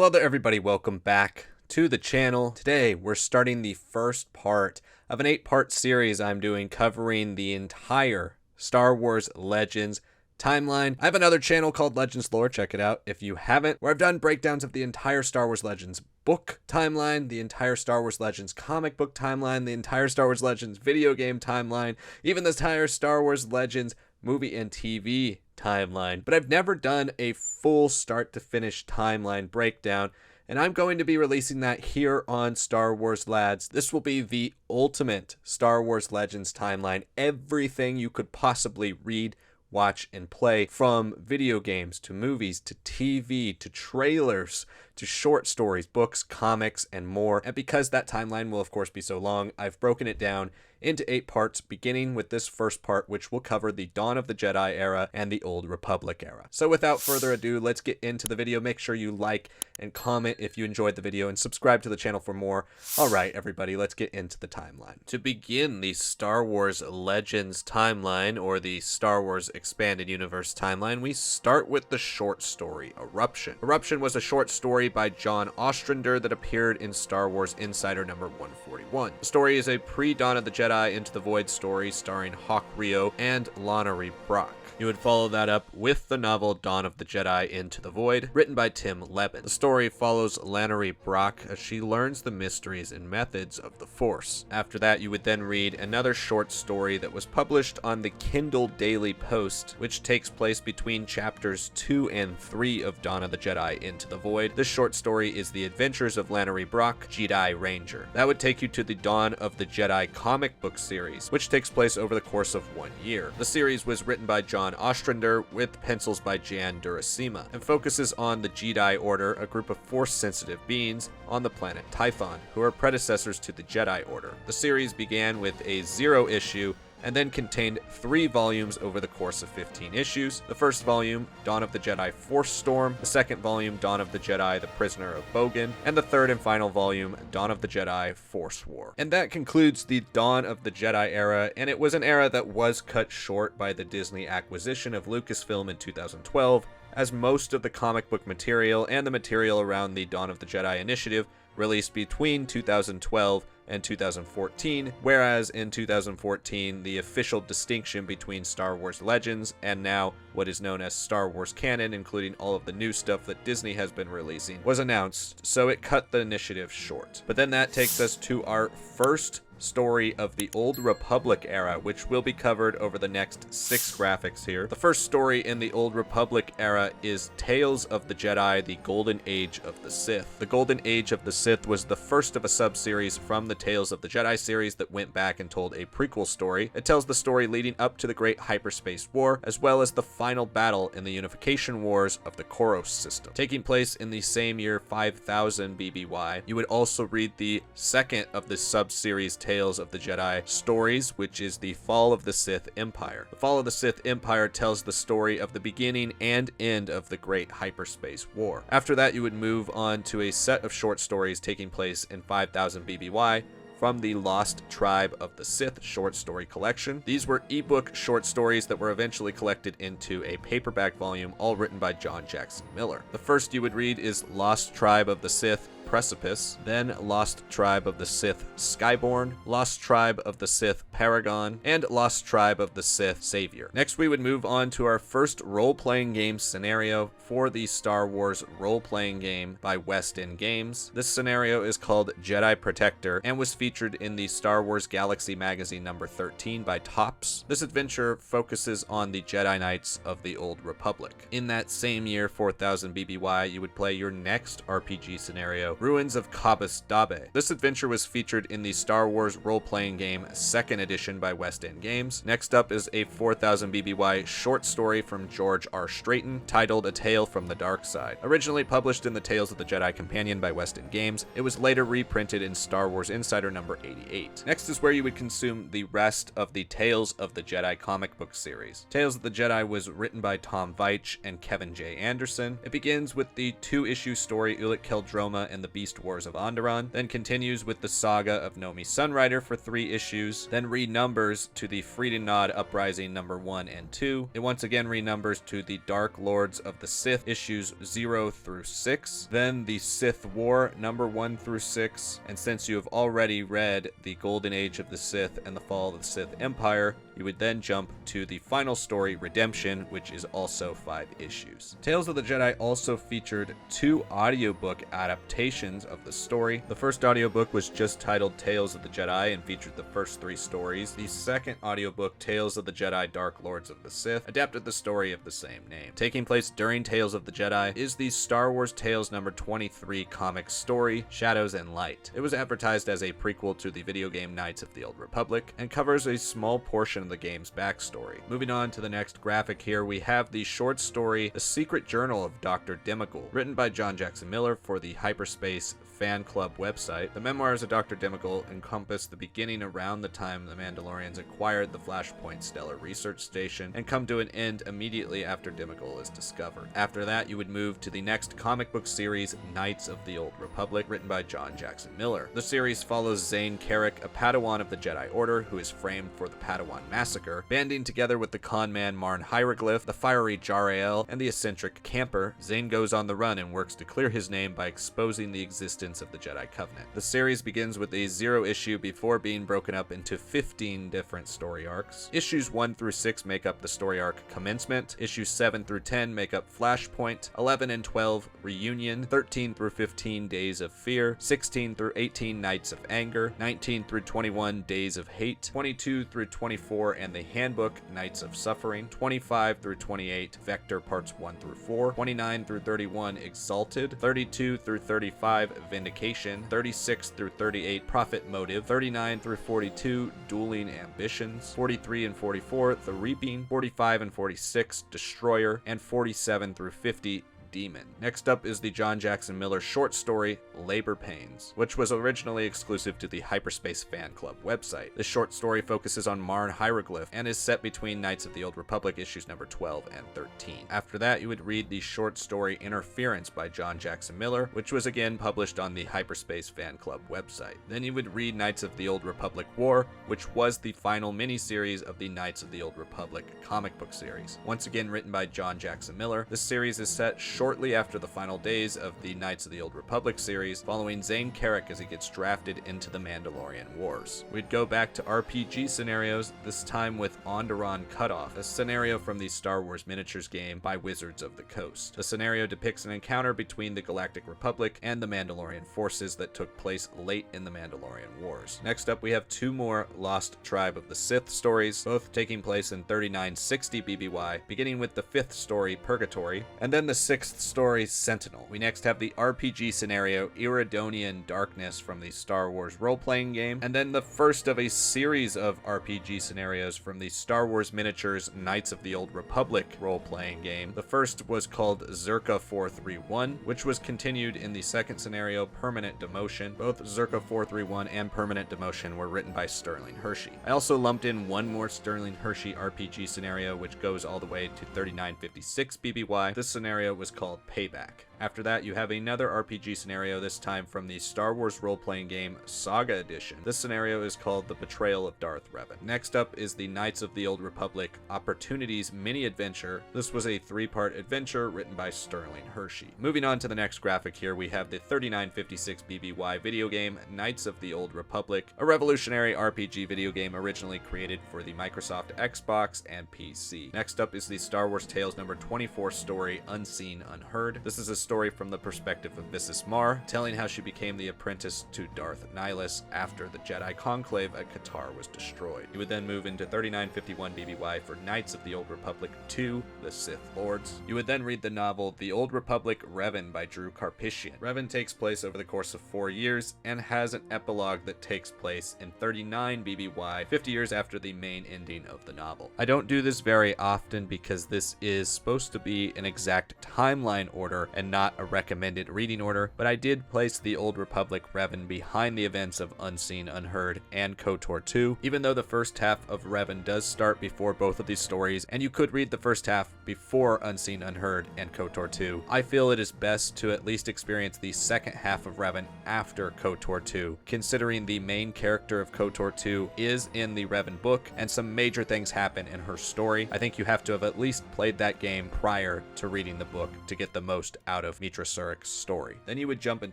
Hello there everybody, welcome back to the channel. Today we're starting the first part of an 8-part series I'm doing covering the entire Star Wars Legends timeline. I have another channel called Legends Lore, check it out if you haven't, where I've done breakdowns of the entire Star Wars Legends book timeline, the entire Star Wars Legends comic book timeline, the entire Star Wars Legends video game timeline, even the entire Star Wars Legends movie and TV timeline. But I've never done a full start to finish timeline breakdown, and I'm going to be releasing that here on Star Wars Lads. This will be the ultimate Star Wars Legends timeline. Everything you could possibly read, watch, and play, from video games to movies to TV to trailers to short stories, books, comics, and more. And because that timeline will of course be so long, I've broken it down into 8 parts, beginning with this first part, which will cover the Dawn of the Jedi era and the Old Republic era. So without further ado, let's get into the video. Make sure you like and comment if you enjoyed the video, and subscribe to the channel for more. Alright everybody, let's get into the timeline. To begin the Star Wars Legends timeline, or the Star Wars Expanded Universe timeline, we start with the short story, Eruption. Eruption was a short story by John Ostrander that appeared in Star Wars Insider number 141. The story is a pre-Dawn of the Jedi Into the Void story starring Hawk Rio and Lannery Brock. You would follow that up with the novel Dawn of the Jedi Into the Void, written by Tim Levin. The story follows Lannery Brock as she learns the mysteries and methods of the Force. After that, you would then read another short story that was published on the Kindle Daily Post, which takes place between chapters 2 and 3 of Dawn of the Jedi Into the Void. This short story is The Adventures of Lannery Brock, Jedi Ranger. That would take you to the Dawn of the Jedi comic book series, which takes place over the course of 1 year. The series was written by John Ostrander with pencils by Jan Durasima, and focuses on the Jedi Order, a group of Force-sensitive beings on the planet Typhon, who are predecessors to the Jedi Order. The series began with a 0 issue and then contained 3 volumes over the course of 15 issues. The first volume, Dawn of the Jedi Force Storm, the second volume, Dawn of the Jedi The Prisoner of Bogan, and the third and final volume, Dawn of the Jedi Force War. And that concludes the Dawn of the Jedi era, and it was an era that was cut short by the Disney acquisition of Lucasfilm in 2012, as most of the comic book material and the material around the Dawn of the Jedi initiative released between 2012 and 2014, whereas in 2014 the official distinction between Star Wars Legends and now what is known as Star Wars Canon, including all of the new stuff that Disney has been releasing, was announced, so it cut the initiative short. But then that takes us to our first story of the Old Republic era, which will be covered over the next 6 graphics here. The first story in the Old Republic era is Tales of the Jedi, the Golden Age of the Sith. The Golden Age of the Sith was the first of a sub-series from the Tales of the Jedi series that went back and told a prequel story. It tells the story leading up to the Great Hyperspace War, as well as the final battle in the Unification Wars of the Koros system. Taking place in the same year 5000 BBY, you would also read the second of the sub-series Tales of the Jedi stories, which is the Fall of the Sith Empire. The Fall of the Sith Empire tells the story of the beginning and end of the Great Hyperspace War. After that, you would move on to a set of short stories taking place in 5000 BBY, from the Lost Tribe of the Sith short story collection. These were ebook short stories that were eventually collected into a paperback volume, all written by John Jackson Miller. The first you would read is Lost Tribe of the Sith Precipice, then Lost Tribe of the Sith Skyborn, Lost Tribe of the Sith Paragon, and Lost Tribe of the Sith Savior. Next we would move on to our first role-playing game scenario for the Star Wars role-playing game by West End Games. This scenario is called Jedi Protector and was featured in the Star Wars Galaxy magazine number 13 by Topps. This adventure focuses on the Jedi Knights of the Old Republic. In that same year, 4000 BBY, you would play your next RPG scenario, Ruins of Kabus Dabe. This adventure was featured in the Star Wars role-playing game 2nd edition by West End Games. Next up is a 4000 BBY short story from George R. Straighten titled A Tale from the Dark Side. Originally published in the Tales of the Jedi Companion by West End Games, it was later reprinted in Star Wars Insider number 88. Next is where you would consume the rest of the Tales of the Jedi comic book series. Tales of the Jedi was written by Tom Veitch and Kevin J. Anderson. It begins with the 2-issue story Ulic Keldroma and the the Beast Wars of Onderon, then continues with the saga of Nomi Sunrider for 3 issues, then renumbers to the Friedenod Uprising number 1 and 2. It once again renumbers to the Dark Lords of the Sith issues 0 through 6, then the Sith War number 1 through 6, and since you have already read the Golden Age of the Sith and the Fall of the Sith Empire, you would then jump to the final story, Redemption, which is also 5 issues. Tales of the Jedi also featured 2 audiobook adaptations of the story. The first audiobook was just titled Tales of the Jedi and featured the first 3 stories. The second audiobook, Tales of the Jedi Dark Lords of the Sith, adapted the story of the same name. Taking place during Tales of the Jedi is the Star Wars Tales number 23 comic story, Shadows and Light. It was advertised as a prequel to the video game Knights of the Old Republic and covers a small portion of the game's backstory. Moving on to the next graphic here, we have the short story The Secret Journal of Dr. Dimmockle, written by John Jackson Miller for the Hyperspace fan club website. The memoirs of Dr. Dimmockle encompass the beginning around the time the Mandalorians acquired the Flashpoint Stellar Research Station and come to an end immediately after Dimmockle is discovered. After that, you would move to the next comic book series, Knights of the Old Republic, written by John Jackson Miller. The series follows Zane Carrick, a Padawan of the Jedi Order who is framed for the Padawan Massacre, banding together with the conman Marn Hieroglyph, the fiery Jarael, and the eccentric Camper. Zane goes on the run and works to clear his name by exposing the existence of the Jedi Covenant. The series begins with a 0 issue before being broken up into 15 different story arcs. Issues 1 through 6 make up the story arc Commencement, issues 7 through 10 make up Flashpoint, 11 and 12 Reunion, 13 through 15 Days of Fear, 16 through 18 Nights of Anger, 19 through 21 Days of Hate, 22 through 24 and the Handbook Nights of Suffering, 25 through 28 Vector Parts 1 through 4, 29 through 31 Exalted, 32 through 35 Vindication, 36 through 38 Profit Motive, 39 through 42 Dueling Ambitions, 43 and 44 The Reaping, 45 and 46 Destroyer, and 47 through 50 Demon. Next up is the John Jackson Miller short story Labor Pains, which was originally exclusive to the Hyperspace Fan Club website. This short story focuses on Marn Hieroglyph and is set between Knights of the Old Republic issues number 12 and 13. After that, you would read the short story Interference by John Jackson Miller, which was again published on the Hyperspace Fan Club website. Then you would read Knights of the Old Republic War, which was the final mini-series of the Knights of the Old Republic comic book series. Once again written by John Jackson Miller, this series is set shortly after the final days of the Knights of the Old Republic series, following Zane Carrick as he gets drafted into the Mandalorian Wars. We'd go back to RPG scenarios, this time with Onderon Cutoff, a scenario from the Star Wars miniatures game by Wizards of the Coast. The scenario depicts an encounter between the Galactic Republic and the Mandalorian forces that took place late in the Mandalorian Wars. Next up, we have 2 more Lost Tribe of the Sith stories, both taking place in 3960 BBY, beginning with the 5th story, Purgatory, and then the 6th story, Sentinel. We next have the RPG scenario Iridonian Darkness from the Star Wars role-playing game, and then the first of a series of RPG scenarios from the Star Wars miniatures Knights of the Old Republic role-playing game. The first was called Zerka 431, which was continued in the second scenario, Permanent Demotion. Both Zerka 431 and Permanent Demotion were written by Sterling Hershey. I also lumped in one more Sterling Hershey RPG scenario, which goes all the way to 3956 BBY. This scenario was called Payback. After that, you have another RPG scenario, this time from the Star Wars role-playing game Saga Edition. This scenario is called The Betrayal of Darth Revan. Next up is the Knights of the Old Republic Opportunities mini-adventure. This was a 3-part adventure written by Sterling Hershey. Moving on to the next graphic here, we have the 3956 BBY video game Knights of the Old Republic, a revolutionary RPG video game originally created for the Microsoft Xbox and PC. Next up is the Star Wars Tales number 24 story Unseen Unheard. This is a story from the perspective of Mrs. Mar, telling how she became the apprentice to Darth Nihilus after the Jedi Conclave at Kotor was destroyed. You would then move into 3951 BBY for Knights of the Old Republic 2, The Sith Lords. You would then read the novel The Old Republic Revan by Drew Karpyshyn. Revan takes place over the course of 4 years and has an epilogue that takes place in 39 BBY, 50 years after the main ending of the novel. I don't do this very often because this is supposed to be an exact timeline order and not a recommended reading order, but I did place the Old Republic Revan behind the events of Unseen Unheard and KOTOR 2, even though the first half of Revan does start before both of these stories, and you could read the first half before Unseen Unheard and KOTOR 2. I feel it is best to at least experience the second half of Revan after KOTOR 2, considering the main character of KOTOR 2 is in the Revan book, and some major things happen in her story. I think you have to have at least played that game prior to reading the book to get the most out of Mitra Surik's story. Then you would jump in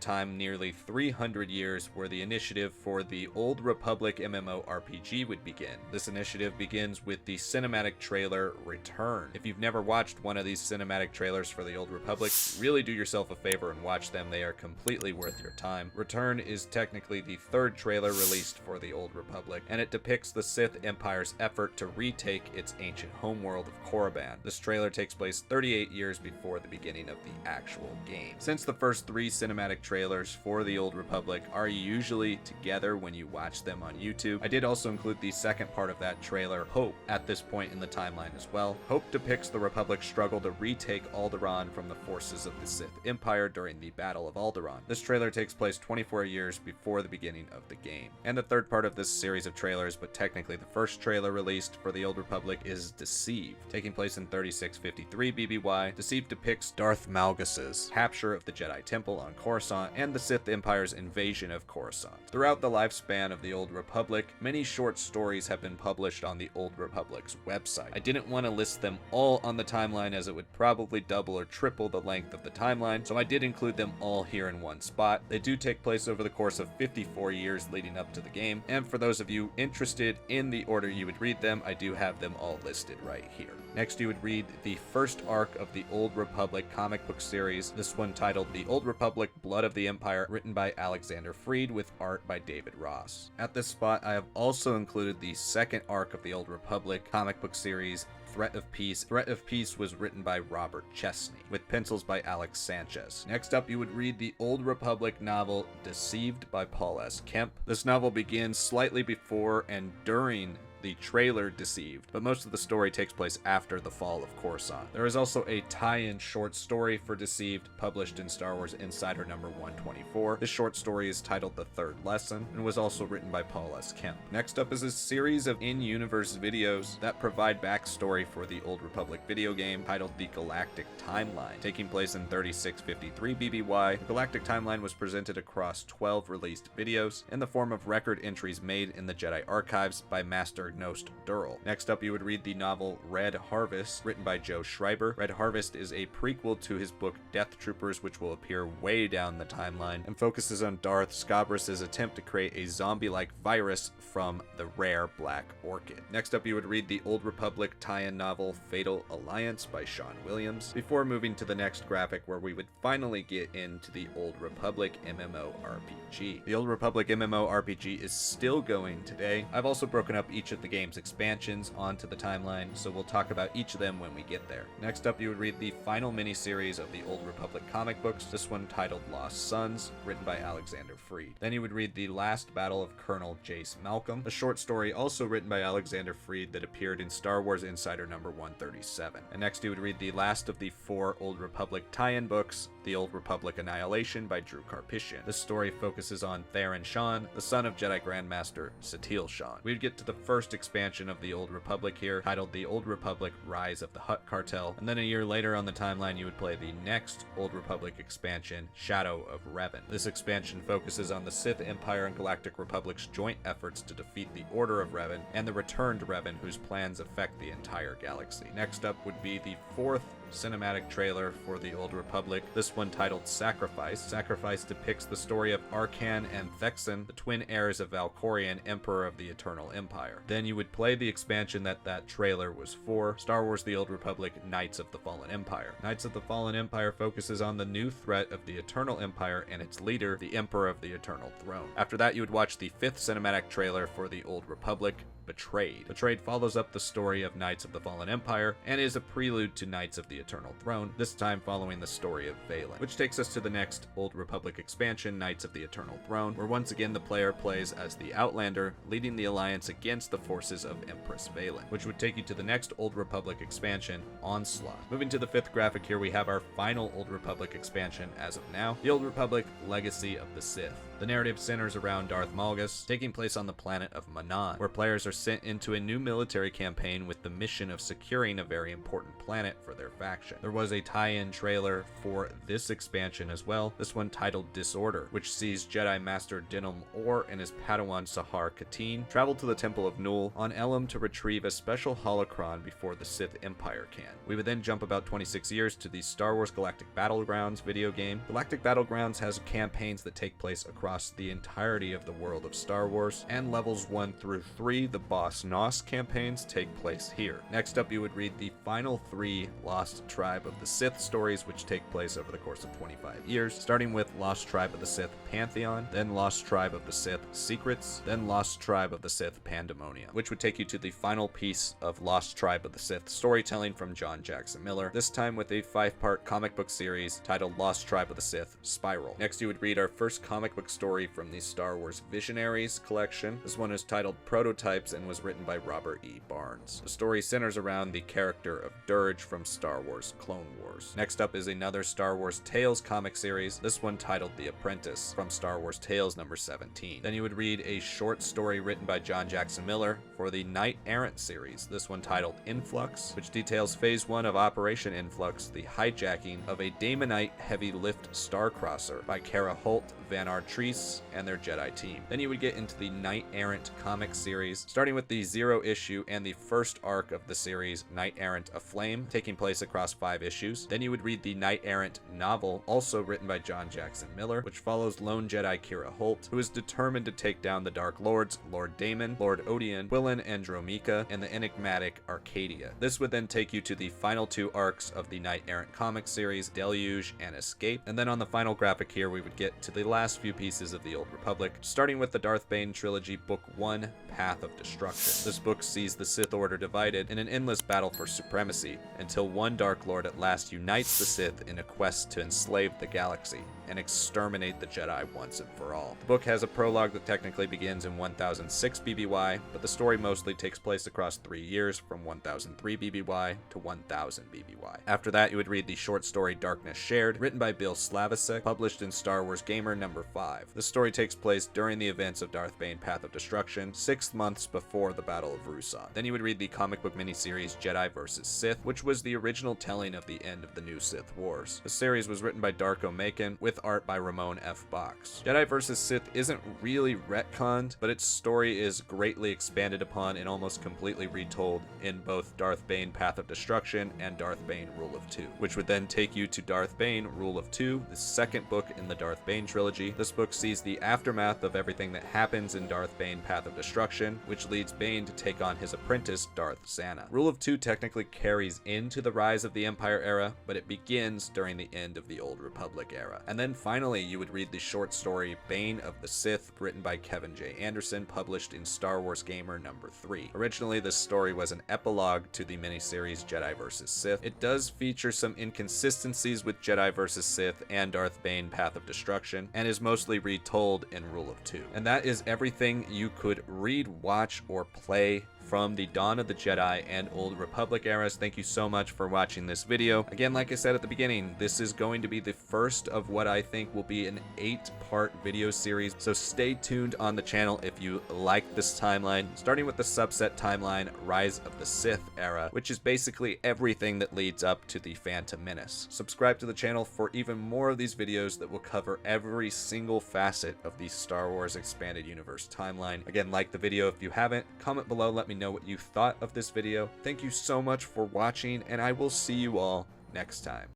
time nearly 300 years where the initiative for the Old Republic MMORPG would begin. This initiative begins with the cinematic trailer Return. If you've never watched one of these cinematic trailers for the Old Republic, really do yourself a favor and watch them. They are completely worth your time. Return is technically the third trailer released for the Old Republic, and it depicts the Sith Empire's effort to retake its ancient homeworld of Korriban. This trailer takes place 38 years before the beginning of the actual game. Since the first three cinematic trailers for the Old Republic are usually together when you watch them on YouTube, I did also include the second part of that trailer, Hope, at this point in the timeline as well. Hope depicts the Republic's struggle to retake Alderaan from the forces of the Sith Empire during the Battle of Alderaan. This trailer takes place 24 years before the beginning of the game. And the third part of this series of trailers, but technically the first trailer released for the Old Republic, is Deceived. Taking place in 3653 BBY, Deceived depicts Darth Malgus's capture of the Jedi Temple on Coruscant and the Sith Empire's invasion of Coruscant. Throughout the lifespan of the Old Republic, many short stories have been published on the Old Republic's website. I didn't want to list them all on the timeline as it would probably double or triple the length of the timeline, so I did include them all here in one spot. They do take place over the course of 54 years leading up to the game, and for those of you interested in the order you would read them, I do have them all listed right here. Next, you would read the first arc of the Old Republic comic book series, this one titled The Old Republic Blood of the Empire, written by Alexander Freed with art by David Ross. At this spot, I have also included the second arc of the Old Republic comic book series, Threat of Peace. Threat of Peace was written by Robert Chesney, with pencils by Alex Sanchez. Next up, you would read the Old Republic novel Deceived by Paul S. Kemp. This novel begins slightly before and during the trailer Deceived, but most of the story takes place after the fall of Coruscant. There is also a tie-in short story for Deceived published in Star Wars Insider number 124. This short story is titled The Third Lesson and was also written by Paul S. Kemp. Next up is a series of in-universe videos that provide backstory for the Old Republic video game titled The Galactic Timeline. Taking place in 3653 BBY, the Galactic Timeline was presented across 12 released videos in the form of record entries made in the Jedi archives by Master Nost Durrell. Next up, you would read the novel Red Harvest, written by Joe Schreiber. Red Harvest is a prequel to his book Death Troopers, which will appear way down the timeline, and focuses on Darth Scabrous' attempt to create a zombie-like virus from the rare Black Orchid. Next up, you would read the Old Republic tie-in novel Fatal Alliance by Sean Williams, before moving to the next graphic where we would finally get into the Old Republic MMORPG. The Old Republic MMORPG is still going today. I've also broken up each of the game's expansions onto the timeline, so we'll talk about each of them when we get there. Next up, you would read the final mini-series of the Old Republic comic books, this one titled Lost Sons, written by Alexander Freed. Then you would read The Last Battle of Colonel Jace Malcolm, a short story also written by Alexander Freed that appeared in Star Wars Insider number 137. And next you would read the last of the 4 Old Republic tie-in books, The Old Republic Annihilation by Drew Karpyshyn. This story focuses on Theron Shan, the son of Jedi Grandmaster Satele Shan. We would get to the first expansion of the Old Republic here, titled The Old Republic Rise of the Hutt Cartel, and then a year later on the timeline you would play the next Old Republic expansion, Shadow of Revan. This expansion focuses on the Sith Empire and Galactic Republic's joint efforts to defeat the Order of Revan and the returned Revan whose plans affect the entire galaxy. Next up would be the 4th cinematic trailer for the Old Republic, this one titled Sacrifice. Sacrifice depicts the story of Arcan and Thexan, the twin heirs of Valkorion, Emperor of the Eternal Empire. Then you would play the expansion that trailer was for, Star Wars The Old Republic Knights of the Fallen Empire. Knights of the Fallen Empire focuses on the new threat of the Eternal Empire and its leader, the Emperor of the Eternal Throne. After that, you would watch the 5th cinematic trailer for the Old Republic, Betrayed. Betrayed follows up the story of Knights of the Fallen Empire and is a prelude to Knights of the Eternal Throne, this time following the story of Valen, which takes us to the next Old Republic expansion, Knights of the Eternal Throne, where once again the player plays as the Outlander, leading the alliance against the forces of Empress Valen, which would take you to the next Old Republic expansion, Onslaught. Moving to the 5th graphic here, we have our final Old Republic expansion as of now, the Old Republic Legacy of the Sith. The narrative centers around Darth Malgus, taking place on the planet of Manan, where players are sent into a new military campaign with the mission of securing a very important planet for their faction. There was a tie-in trailer for this expansion as well, this one titled Disorder, which sees Jedi Master Dinam Or and his Padawan Sahar Katin travel to the Temple of Nul on Elam to retrieve a special holocron before the Sith Empire can. We would then jump about 26 years to the Star Wars Galactic Battlegrounds video game. Galactic Battlegrounds has campaigns that take place across the entirety of the world of Star Wars, and levels 1 through 3, the Boss Noss campaigns, take place here. Next up, you would read the final 3 Lost Tribe of the Sith stories, which take place over the course of 25 years, starting with Lost Tribe of the Sith Pantheon, then Lost Tribe of the Sith Secrets, then Lost Tribe of the Sith Pandemonium, which would take you to the final piece of Lost Tribe of the Sith storytelling from John Jackson Miller, this time with a 5-part comic book series titled Lost Tribe of the Sith Spiral. Next, you would read our first comic book story from the Star Wars Visionaries collection. This one is titled Prototypes and was written by Robert E. Barnes. The story centers around the character of Dirge from Star Wars Clone Wars. Next up is another Star Wars Tales comic series, this one titled The Apprentice from Star Wars Tales number 17. Then you would read a short story written by John Jackson Miller for the Knight Errant series, this one titled Influx, which details Phase 1 of Operation Influx, the hijacking of a Daemonite heavy lift starcrosser by Kara Holt, Van Artrice, and their Jedi team. Then you would get into the Knight Errant comic series, starting with the 0 issue and the first arc of the series, Knight Errant Aflame, taking place across 5 issues. Then you would read the Knight Errant novel, also written by John Jackson Miller, which follows lone Jedi Kira Holt, who is determined to take down the Dark Lords, Lord Daemon, Lord Odion, Quillen Andromeca, and the enigmatic Arcadia. This would then take you to the final 2 arcs of the Knight Errant comic series, Deluge and Escape. And then on the final graphic here, we would get to the last few pieces of the Old Republic, starting with the Darth Bane Trilogy, Book 1, Path of Destruction. This book sees the Sith Order divided in an endless battle for supremacy, until one Dark Lord at last unites the Sith in a quest to enslave the galaxy and exterminate the Jedi once and for all. The book has a prologue that technically begins in 1006 BBY, but the story mostly takes place across 3 years, from 1003 BBY to 1000 BBY. After that, you would read the short story Darkness Shared, written by Bill Slavicsek, published in Star Wars Gamer number 5. The story takes place during the events of Darth Bane Path of Destruction, 6 months before the Battle of Ruusan. Then you would read the comic book miniseries Jedi vs. Sith, which was the original telling of the end of the new Sith Wars. The series was written by Darko Macon, with art by Ramon F. Box. Jedi vs. Sith isn't really retconned, but its story is greatly expanded upon and almost completely retold in both Darth Bane Path of Destruction and Darth Bane Rule of 2, which would then take you to Darth Bane Rule of 2, the second book in the Darth Bane trilogy. This book sees the aftermath of everything that happens in Darth Bane Path of Destruction, which leads Bane to take on his apprentice Darth Zana. Rule of 2 technically carries into the rise of the Empire era, but it begins during the end of the Old Republic era. And then finally, you would read the short story Bane of the Sith, written by Kevin J. Anderson, published in Star Wars Gamer number 3. Originally, this story was an epilogue to the miniseries Jedi vs. Sith. It does feature some inconsistencies with Jedi vs. Sith and Darth Bane Path of Destruction, and is mostly retold in Rule of 2. And that is everything you could read, watch, or play from the Dawn of the Jedi and Old Republic eras. Thank you so much for watching this video. Again, like I said at the beginning, this is going to be the first of what I think will be an 8-part video series, so stay tuned on the channel if you like this timeline, starting with the subset timeline Rise of the Sith era, which is basically everything that leads up to the Phantom Menace. Subscribe to the channel for even more of these videos that will cover every single facet of the Star Wars Expanded Universe timeline. Again, like the video if you haven't, comment below, let me know what you thought of this video. Thank you so much for watching, and I will see you all next time.